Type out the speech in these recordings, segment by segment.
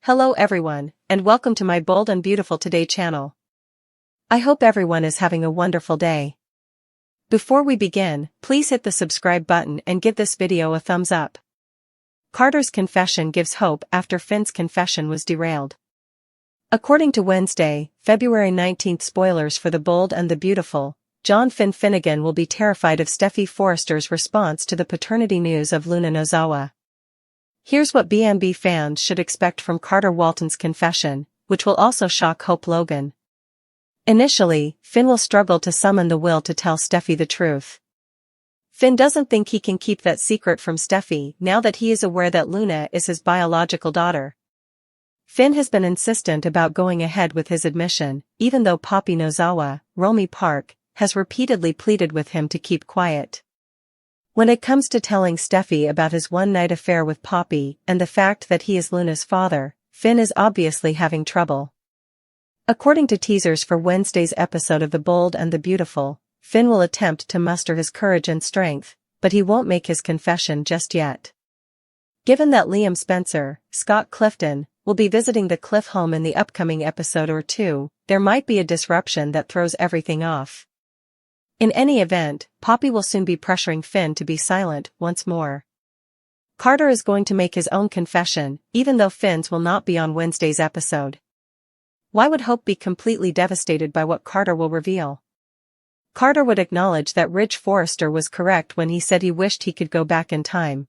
Hello everyone, and welcome to my Bold and Beautiful Today channel. I hope everyone is having a wonderful day. Before we begin, please hit the subscribe button and give this video a thumbs up. Carter's confession gives hope after Finn's confession was derailed. According to Wednesday, February 19th spoilers for The Bold and the Beautiful, John Finnegan will be terrified of Steffy Forrester's response to the paternity news of Luna Nozawa. Here's what BNB fans should expect from Carter Walton's confession, which will also shock Hope Logan. Initially, Finn will struggle to summon the will to tell Steffy the truth. Finn doesn't think he can keep that secret from Steffy now that he is aware that Luna is his biological daughter. Finn has been insistent about going ahead with his admission, even though Poppy Nozawa, Romy Park, has repeatedly pleaded with him to keep quiet. When it comes to telling Steffy about his one-night affair with Poppy and the fact that he is Luna's father, Finn is obviously having trouble. According to teasers for Wednesday's episode of The Bold and the Beautiful, Finn will attempt to muster his courage and strength, but he won't make his confession just yet. Given that Liam Spencer, Scott Clifton, will be visiting the Cliff home in the upcoming episode or two, there might be a disruption that throws everything off. In any event, Poppy will soon be pressuring Finn to be silent once more. Carter is going to make his own confession, even though Finn's will not be on Wednesday's episode. Why would Hope be completely devastated by what Carter will reveal? Carter would acknowledge that Ridge Forrester was correct when he said he wished he could go back in time.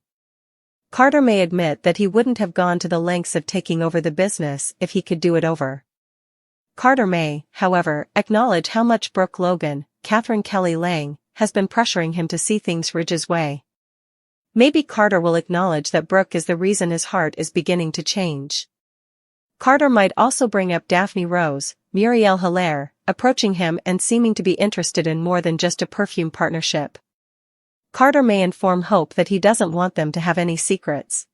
Carter may admit that he wouldn't have gone to the lengths of taking over the business if he could do it over. Carter may, however, acknowledge how much Brooke Logan, Catherine Kelly Lang, has been pressuring him to see things Ridge's way. Maybe Carter will acknowledge that Brooke is the reason his heart is beginning to change. Carter might also bring up Daphne Rose, Muriel Hilaire, approaching him and seeming to be interested in more than just a perfume partnership. Carter may inform Hope that he doesn't want them to have any secrets.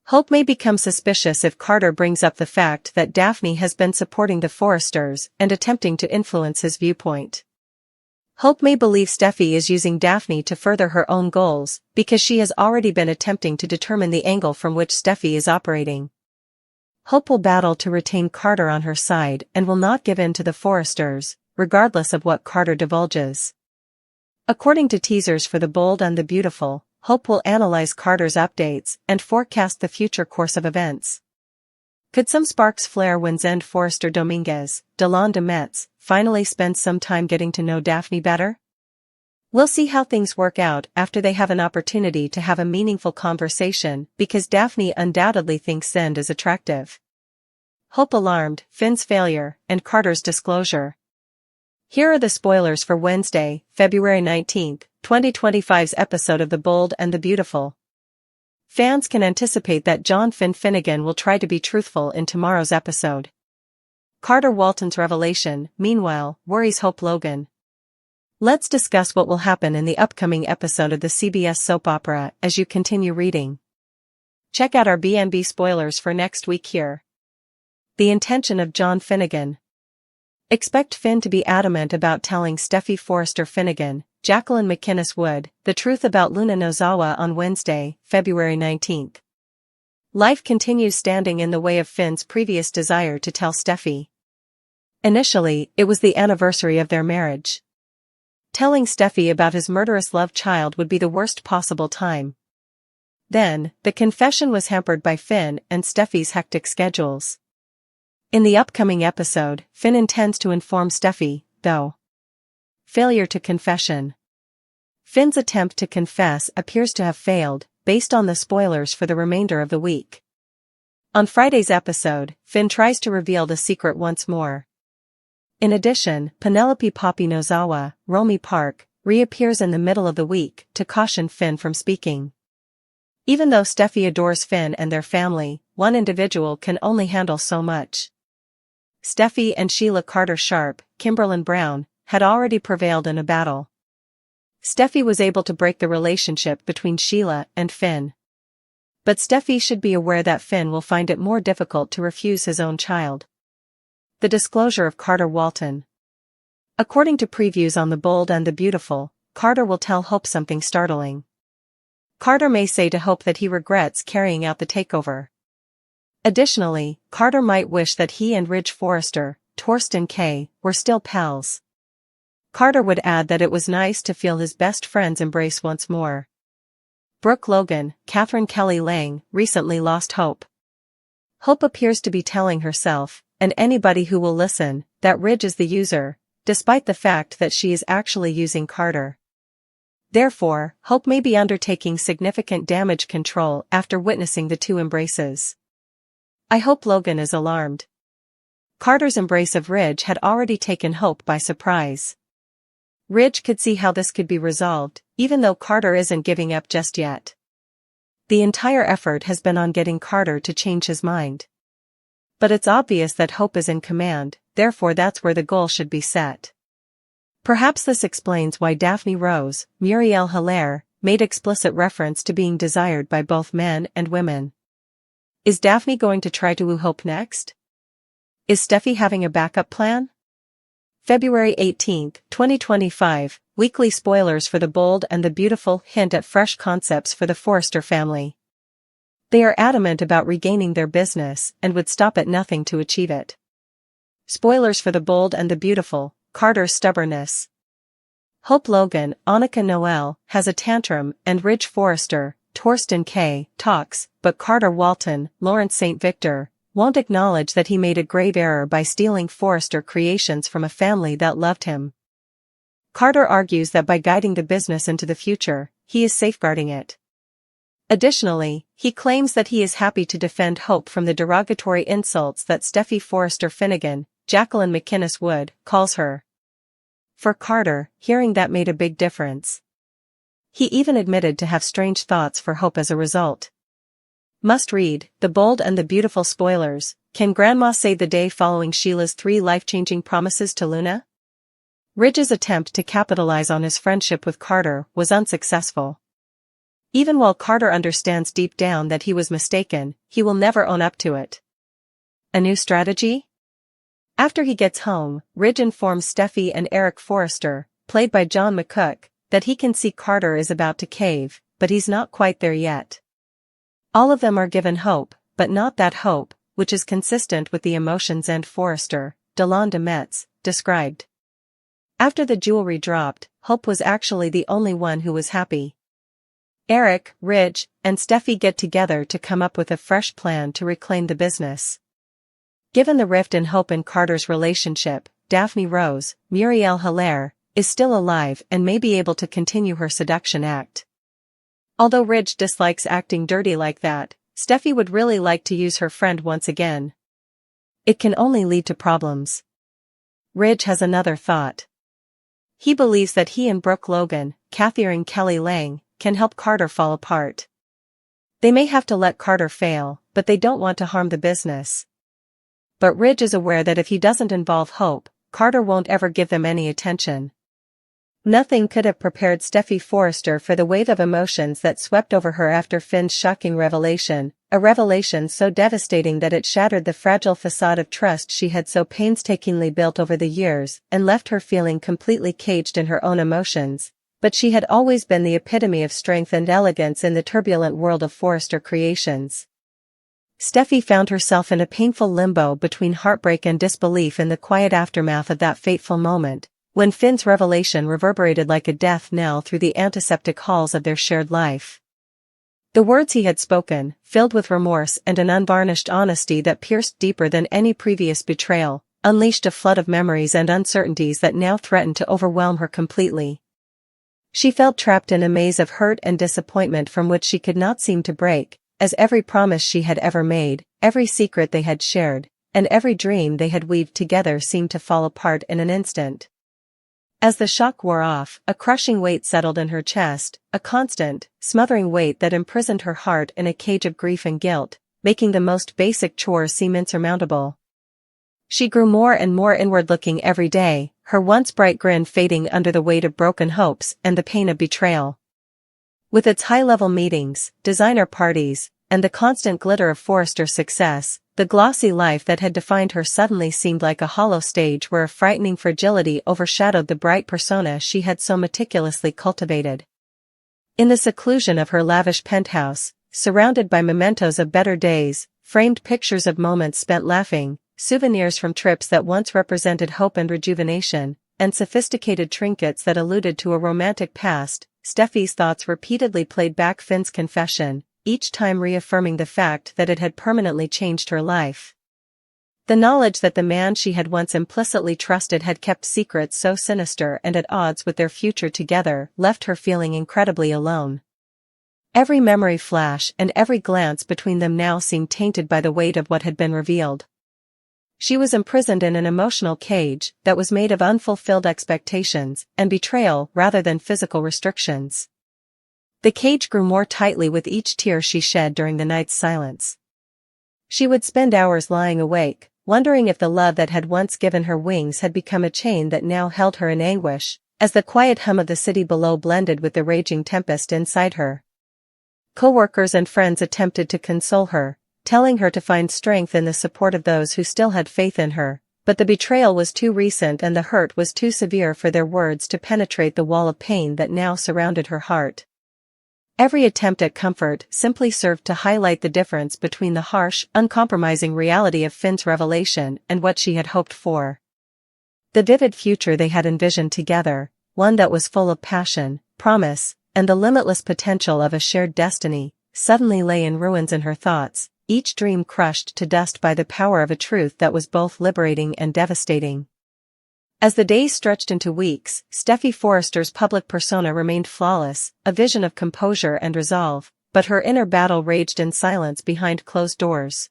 Hope may become suspicious if Carter brings up the fact that Daphne has been supporting the Forresters and attempting to influence his viewpoint. Hope may believe Steffy is using Daphne to further her own goals, because she has already been attempting to determine the angle from which Steffy is operating. Hope will battle to retain Carter on her side and will not give in to the Forresters, regardless of what Carter divulges. According to teasers for The Bold and the Beautiful, Hope will analyze Carter's updates and forecast the future course of events. Could some sparks flare when Zend Forrester Dominguez, Delon de Metz, finally spends some time getting to know Daphne better? We'll see how things work out after they have an opportunity to have a meaningful conversation, because Daphne undoubtedly thinks Zend is attractive. Hope alarmed, Finn's failure, and Carter's disclosure. Here are the spoilers for Wednesday, February 19th, 2025's episode of The Bold and the Beautiful. Fans can anticipate that John Finnegan will try to be truthful in tomorrow's episode. Carter Walton's revelation, meanwhile, worries Hope Logan. Let's discuss what will happen in the upcoming episode of the CBS soap opera as you continue reading. Check out our BNB spoilers for next week here. The intention of John Finnegan. Expect Finn to be adamant about telling Steffy Forrester Finnegan, Jacqueline McInnes Wood, the truth about Luna Nozawa on Wednesday, February 19th. Life continues standing in the way of Finn's previous desire to tell Steffy. Initially, it was the anniversary of their marriage. Telling Steffy about his murderous love child would be the worst possible time. Then, the confession was hampered by Finn and Steffy's hectic schedules. In the upcoming episode, Finn intends to inform Steffy, though. Failure to confession. Finn's attempt to confess appears to have failed, based on the spoilers for the remainder of the week. On Friday's episode, Finn tries to reveal the secret once more. In addition, Penelope Poppy Nozawa, Romy Park, reappears in the middle of the week to caution Finn from speaking. Even though Steffy adores Finn and their family, one individual can only handle so much. Steffy and Sheila Carter Sharp, Kimberlyn Brown, had already prevailed in a battle. Steffy was able to break the relationship between Sheila and Finn. But Steffy should be aware that Finn will find it more difficult to refuse his own child. The disclosure of Carter Walton. According to previews on The Bold and the Beautiful, Carter will tell Hope something startling. Carter may say to Hope that he regrets carrying out the takeover. Additionally, Carter might wish that he and Ridge Forrester, Torsten K., were still pals. Carter would add that it was nice to feel his best friend's embrace once more. Brooke Logan, Catherine Kelly Lang, recently lost hope. Hope appears to be telling herself, and anybody who will listen, that Ridge is the user, despite the fact that she is actually using Carter. Therefore, Hope may be undertaking significant damage control after witnessing the two embraces. I hope Logan is alarmed. Carter's embrace of Ridge had already taken Hope by surprise. Ridge could see how this could be resolved, even though Carter isn't giving up just yet. The entire effort has been on getting Carter to change his mind. But it's obvious that Hope is in command, therefore that's where the goal should be set. Perhaps this explains why Daphne Rose, Muriel Hilaire, made explicit reference to being desired by both men and women. Is Daphne going to try to woo Hope next? Is Steffy having a backup plan? February 18, 2025, weekly spoilers for The Bold and the Beautiful hint at fresh concepts for the Forrester family. They are adamant about regaining their business and would stop at nothing to achieve it. Spoilers for The Bold and the Beautiful, Carter's stubbornness. Hope Logan, Annika Noel, has a tantrum and Ridge Forrester, Torsten K., talks, but Carter Walton, Lawrence St. Victor, won't acknowledge that he made a grave error by stealing Forrester creations from a family that loved him. Carter argues that by guiding the business into the future, he is safeguarding it. Additionally, he claims that he is happy to defend Hope from the derogatory insults that Steffy Forrester Finnegan, Jacqueline McInnes Wood, calls her. For Carter, hearing that made a big difference. He even admitted to have strange thoughts for Hope as a result. Must read, The Bold and the Beautiful spoilers. Can Grandma save the day following Sheila's 3 life-changing promises to Luna? Ridge's attempt to capitalize on his friendship with Carter was unsuccessful. Even while Carter understands deep down that he was mistaken, he will never own up to it. A new strategy? After he gets home, Ridge informs Steffy and Eric Forrester, played by John McCook, that he can see Carter is about to cave, but he's not quite there yet. All of them are given hope, but not that hope, which is consistent with the emotions and Forrester, Delon de Metz, described. After the jewelry dropped, Hope was actually the only one who was happy. Eric, Ridge, and Steffy get together to come up with a fresh plan to reclaim the business. Given the rift in Hope and Carter's relationship, Daphne Rose, Muriel Hilaire, is still alive and may be able to continue her seduction act. Although Ridge dislikes acting dirty like that, Steffy would really like to use her friend once again. It can only lead to problems. Ridge has another thought. He believes that he and Brooke Logan, Catherine Kelly Lang, can help Carter fall apart. They may have to let Carter fail, but they don't want to harm the business. But Ridge is aware that if he doesn't involve Hope, Carter won't ever give them any attention. Nothing could have prepared Steffy Forrester for the wave of emotions that swept over her after Finn's shocking revelation, a revelation so devastating that it shattered the fragile facade of trust she had so painstakingly built over the years and left her feeling completely caged in her own emotions. But she had always been the epitome of strength and elegance in the turbulent world of Forrester creations. Steffy found herself in a painful limbo between heartbreak and disbelief in the quiet aftermath of that fateful moment, when Finn's revelation reverberated like a death knell through the antiseptic halls of their shared life. The words he had spoken, filled with remorse and an unvarnished honesty that pierced deeper than any previous betrayal, unleashed a flood of memories and uncertainties that now threatened to overwhelm her completely. She felt trapped in a maze of hurt and disappointment from which she could not seem to break, as every promise she had ever made, every secret they had shared, and every dream they had weaved together seemed to fall apart in an instant. As the shock wore off, a crushing weight settled in her chest, a constant, smothering weight that imprisoned her heart in a cage of grief and guilt, making the most basic chores seem insurmountable. She grew more and more inward-looking every day, her once bright grin fading under the weight of broken hopes and the pain of betrayal. With its high-level meetings, designer parties, and the constant glitter of Forrester's success, the glossy life that had defined her suddenly seemed like a hollow stage where a frightening fragility overshadowed the bright persona she had so meticulously cultivated. In the seclusion of her lavish penthouse, surrounded by mementos of better days, framed pictures of moments spent laughing, souvenirs from trips that once represented hope and rejuvenation, and sophisticated trinkets that alluded to a romantic past. Steffy's thoughts repeatedly played back Finn's confession, each time reaffirming the fact that it had permanently changed her life. The knowledge that the man she had once implicitly trusted had kept secrets so sinister and at odds with their future together left her feeling incredibly alone. Every memory flash and every glance between them now seemed tainted by the weight of what had been revealed. She was imprisoned in an emotional cage that was made of unfulfilled expectations and betrayal rather than physical restrictions. The cage grew more tightly with each tear she shed during the night's silence. She would spend hours lying awake, wondering if the love that had once given her wings had become a chain that now held her in anguish, as the quiet hum of the city below blended with the raging tempest inside her. Coworkers and friends attempted to console her, telling her to find strength in the support of those who still had faith in her, but the betrayal was too recent and the hurt was too severe for their words to penetrate the wall of pain that now surrounded her heart. Every attempt at comfort simply served to highlight the difference between the harsh, uncompromising reality of Finn's revelation and what she had hoped for. The vivid future they had envisioned together, one that was full of passion, promise, and the limitless potential of a shared destiny, suddenly lay in ruins in her thoughts, each dream crushed to dust by the power of a truth that was both liberating and devastating. As the days stretched into weeks, Steffy Forrester's public persona remained flawless, a vision of composure and resolve, but her inner battle raged in silence behind closed doors.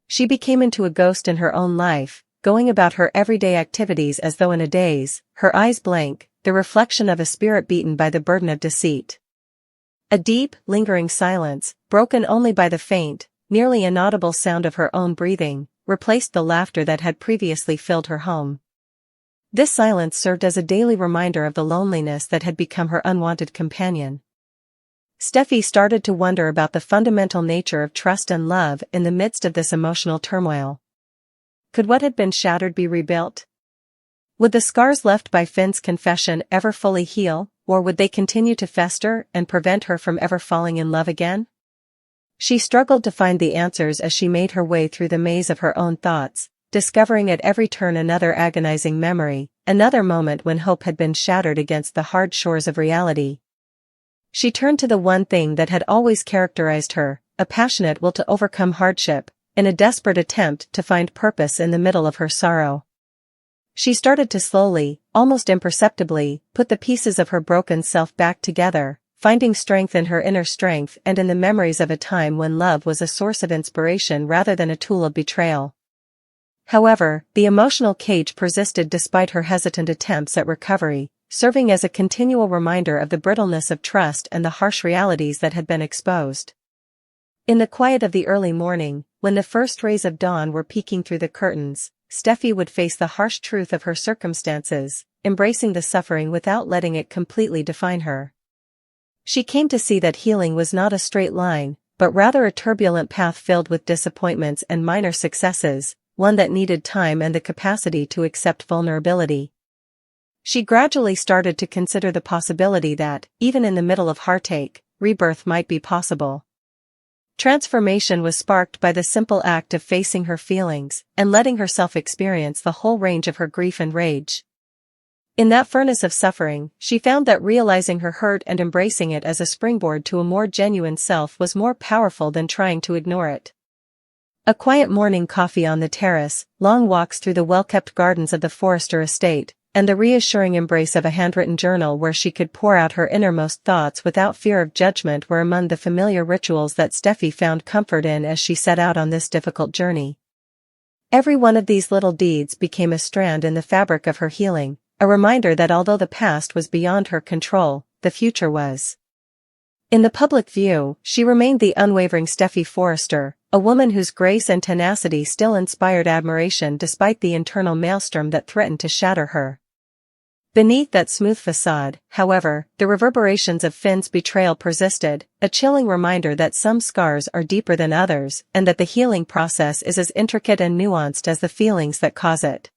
She became into a ghost in her own life, going about her everyday activities as though in a daze, her eyes blank, the reflection of a spirit beaten by the burden of deceit. A deep, lingering silence, broken only by the faint, nearly inaudible sound of her own breathing, replaced the laughter that had previously filled her home. This silence served as a daily reminder of the loneliness that had become her unwanted companion. Steffy started to wonder about the fundamental nature of trust and love in the midst of this emotional turmoil. Could what had been shattered be rebuilt? Would the scars left by Finn's confession ever fully heal, or would they continue to fester and prevent her from ever falling in love again? She struggled to find the answers as she made her way through the maze of her own thoughts, discovering at every turn another agonizing memory, another moment when hope had been shattered against the hard shores of reality. She turned to the one thing that had always characterized her, a passionate will to overcome hardship, in a desperate attempt to find purpose in the middle of her sorrow. She started to slowly, almost imperceptibly, put the pieces of her broken self back together, finding strength in her inner strength and in the memories of a time when love was a source of inspiration rather than a tool of betrayal. However, the emotional cage persisted despite her hesitant attempts at recovery, serving as a continual reminder of the brittleness of trust and the harsh realities that had been exposed. In the quiet of the early morning, when the first rays of dawn were peeking through the curtains, Steffy would face the harsh truth of her circumstances, embracing the suffering without letting it completely define her. She came to see that healing was not a straight line, but rather a turbulent path filled with disappointments and minor successes, one that needed time and the capacity to accept vulnerability. She gradually started to consider the possibility that, even in the middle of heartache, rebirth might be possible. Transformation was sparked by the simple act of facing her feelings and letting herself experience the whole range of her grief and rage. In that furnace of suffering, she found that realizing her hurt and embracing it as a springboard to a more genuine self was more powerful than trying to ignore it. A quiet morning coffee on the terrace, long walks through the well-kept gardens of the Forrester estate, and the reassuring embrace of a handwritten journal where she could pour out her innermost thoughts without fear of judgment were among the familiar rituals that Steffy found comfort in as she set out on this difficult journey. Every one of these little deeds became a strand in the fabric of her healing, a reminder that although the past was beyond her control, the future was. In the public view, she remained the unwavering Steffy Forrester, a woman whose grace and tenacity still inspired admiration despite the internal maelstrom that threatened to shatter her. Beneath that smooth facade, however, the reverberations of Finn's betrayal persisted, a chilling reminder that some scars are deeper than others and that the healing process is as intricate and nuanced as the feelings that cause it.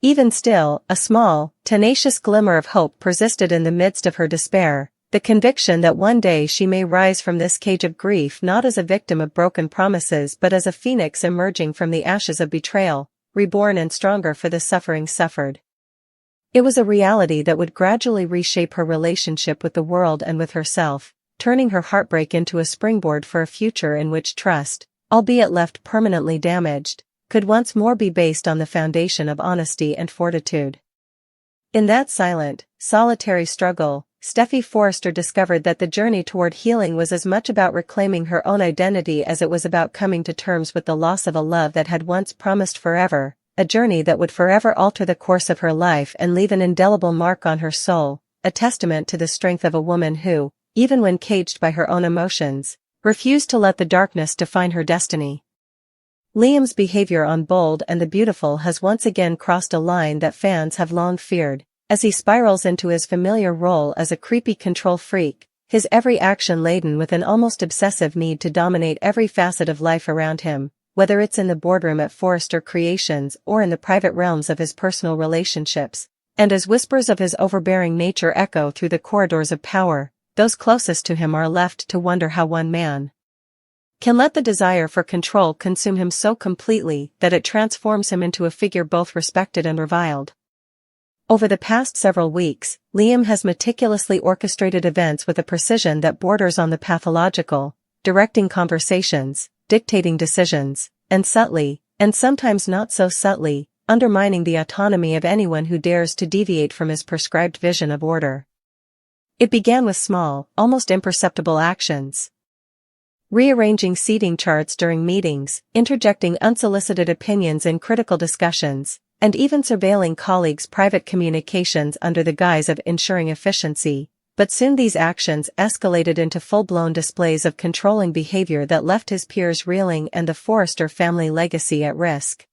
Even still, a small, tenacious glimmer of hope persisted in the midst of her despair, the conviction that one day she may rise from this cage of grief not as a victim of broken promises but as a phoenix emerging from the ashes of betrayal, reborn and stronger for the suffering suffered. It was a reality that would gradually reshape her relationship with the world and with herself, turning her heartbreak into a springboard for a future in which trust, albeit left permanently damaged, could once more be based on the foundation of honesty and fortitude. In that silent, solitary struggle, Steffy Forrester discovered that the journey toward healing was as much about reclaiming her own identity as it was about coming to terms with the loss of a love that had once promised forever, a journey that would forever alter the course of her life and leave an indelible mark on her soul, a testament to the strength of a woman who, even when caged by her own emotions, refused to let the darkness define her destiny. Liam's behavior on Bold and the Beautiful has once again crossed a line that fans have long feared, as he spirals into his familiar role as a creepy control freak, his every action laden with an almost obsessive need to dominate every facet of life around him, whether it's in the boardroom at Forrester Creations or in the private realms of his personal relationships, and as whispers of his overbearing nature echo through the corridors of power, those closest to him are left to wonder how one man can let the desire for control consume him so completely that it transforms him into a figure both respected and reviled. Over the past several weeks, Liam has meticulously orchestrated events with a precision that borders on the pathological, directing conversations, dictating decisions, and subtly, and sometimes not so subtly, undermining the autonomy of anyone who dares to deviate from his prescribed vision of order. It began with small, almost imperceptible actions. Rearranging seating charts during meetings, interjecting unsolicited opinions in critical discussions, and even surveilling colleagues' private communications under the guise of ensuring efficiency, but soon these actions escalated into full-blown displays of controlling behavior that left his peers reeling and the Forrester family legacy at risk.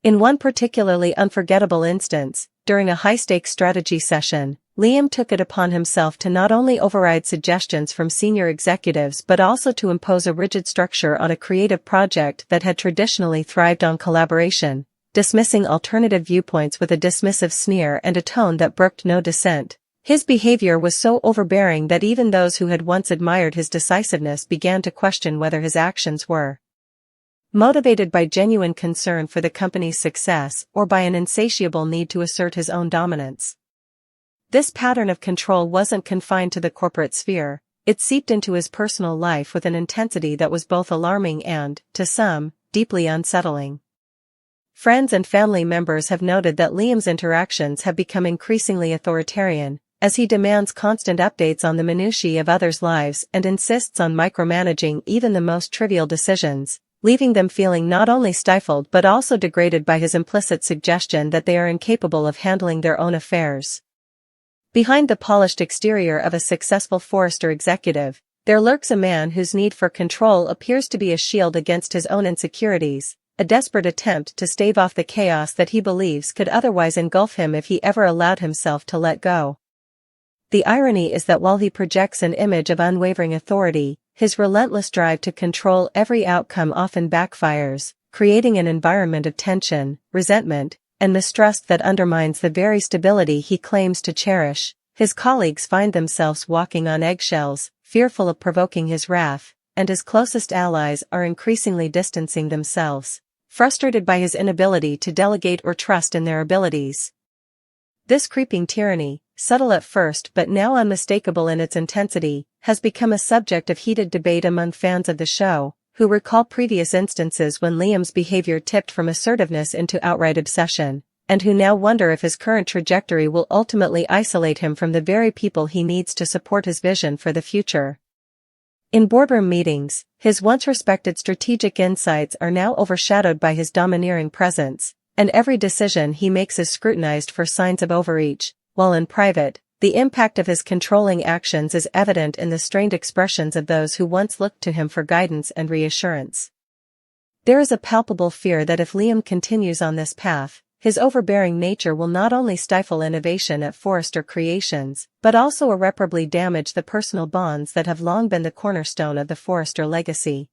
In one particularly unforgettable instance, during a high-stakes strategy session, Liam took it upon himself to not only override suggestions from senior executives but also to impose a rigid structure on a creative project that had traditionally thrived on collaboration, dismissing alternative viewpoints with a dismissive sneer and a tone that brooked no dissent. His behavior was so overbearing that even those who had once admired his decisiveness began to question whether his actions were motivated by genuine concern for the company's success or by an insatiable need to assert his own dominance. This pattern of control wasn't confined to the corporate sphere, it seeped into his personal life with an intensity that was both alarming and, to some, deeply unsettling. Friends and family members have noted that Liam's interactions have become increasingly authoritarian, as he demands constant updates on the minutiae of others' lives and insists on micromanaging even the most trivial decisions, leaving them feeling not only stifled but also degraded by his implicit suggestion that they are incapable of handling their own affairs. Behind the polished exterior of a successful Forrester executive, there lurks a man whose need for control appears to be a shield against his own insecurities, a desperate attempt to stave off the chaos that he believes could otherwise engulf him if he ever allowed himself to let go. The irony is that while he projects an image of unwavering authority, his relentless drive to control every outcome often backfires, creating an environment of tension, resentment, and mistrust that undermines the very stability he claims to cherish. His colleagues find themselves walking on eggshells, fearful of provoking his wrath, and his closest allies are increasingly distancing themselves, frustrated by his inability to delegate or trust in their abilities. This creeping tyranny, subtle at first but now unmistakable in its intensity, has become a subject of heated debate among fans of the show, who recall previous instances when Liam's behavior tipped from assertiveness into outright obsession, and who now wonder if his current trajectory will ultimately isolate him from the very people he needs to support his vision for the future. In boardroom meetings, his once respected strategic insights are now overshadowed by his domineering presence, and every decision he makes is scrutinized for signs of overreach, while in private, the impact of his controlling actions is evident in the strained expressions of those who once looked to him for guidance and reassurance. There is a palpable fear that if Liam continues on this path, his overbearing nature will not only stifle innovation at Forrester Creations, but also irreparably damage the personal bonds that have long been the cornerstone of the Forrester legacy.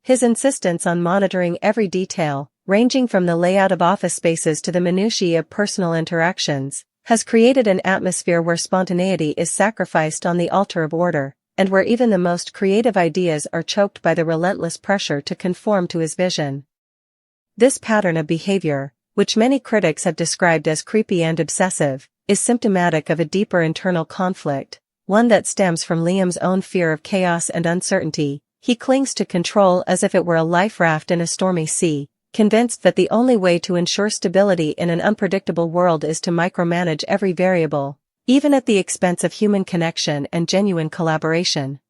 His insistence on monitoring every detail, ranging from the layout of office spaces to the minutiae of personal interactions, has created an atmosphere where spontaneity is sacrificed on the altar of order, and where even the most creative ideas are choked by the relentless pressure to conform to his vision. This pattern of behavior, which many critics have described as creepy and obsessive, is symptomatic of a deeper internal conflict, one that stems from Liam's own fear of chaos and uncertainty. He clings to control as if it were a life raft in a stormy sea, convinced that the only way to ensure stability in an unpredictable world is to micromanage every variable, even at the expense of human connection and genuine collaboration.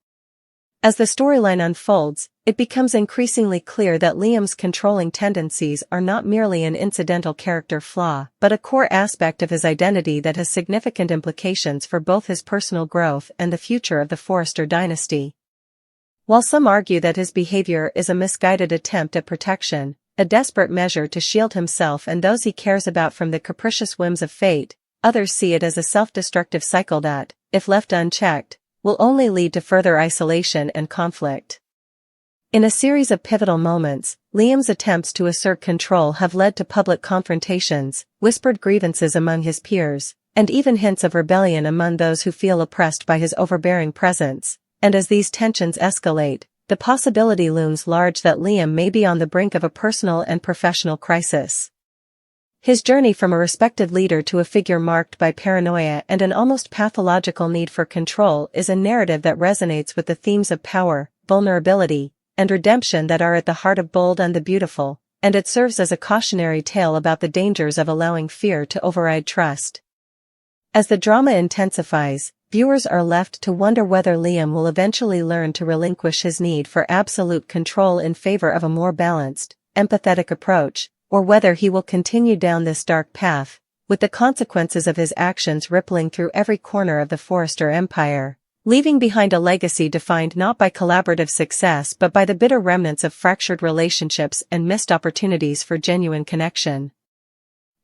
As the storyline unfolds, it becomes increasingly clear that Liam's controlling tendencies are not merely an incidental character flaw, but a core aspect of his identity that has significant implications for both his personal growth and the future of the Forrester dynasty. While some argue that his behavior is a misguided attempt at protection, a desperate measure to shield himself and those he cares about from the capricious whims of fate, others see it as a self-destructive cycle that, if left unchecked, will only lead to further isolation and conflict. In a series of pivotal moments, Liam's attempts to assert control have led to public confrontations, whispered grievances among his peers, and even hints of rebellion among those who feel oppressed by his overbearing presence. And as these tensions escalate, the possibility looms large that Liam may be on the brink of a personal and professional crisis. His journey from a respected leader to a figure marked by paranoia and an almost pathological need for control is a narrative that resonates with the themes of power, vulnerability, and redemption that are at the heart of Bold and the Beautiful, and it serves as a cautionary tale about the dangers of allowing fear to override trust. As the drama intensifies, viewers are left to wonder whether Liam will eventually learn to relinquish his need for absolute control in favor of a more balanced, empathetic approach, or whether he will continue down this dark path, with the consequences of his actions rippling through every corner of the Forrester empire, leaving behind a legacy defined not by collaborative success but by the bitter remnants of fractured relationships and missed opportunities for genuine connection.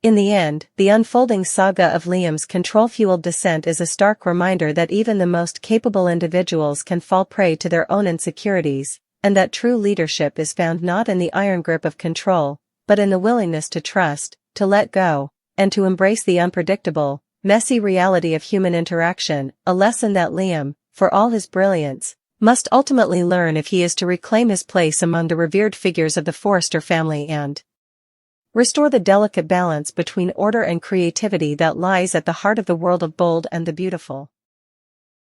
In the end, the unfolding saga of Liam's control-fueled descent is a stark reminder that even the most capable individuals can fall prey to their own insecurities, and that true leadership is found not in the iron grip of control, but in the willingness to trust, to let go, and to embrace the unpredictable, messy reality of human interaction, a lesson that Liam, for all his brilliance, must ultimately learn if he is to reclaim his place among the revered figures of the Forrester family and restore the delicate balance between order and creativity that lies at the heart of the world of Bold and the Beautiful.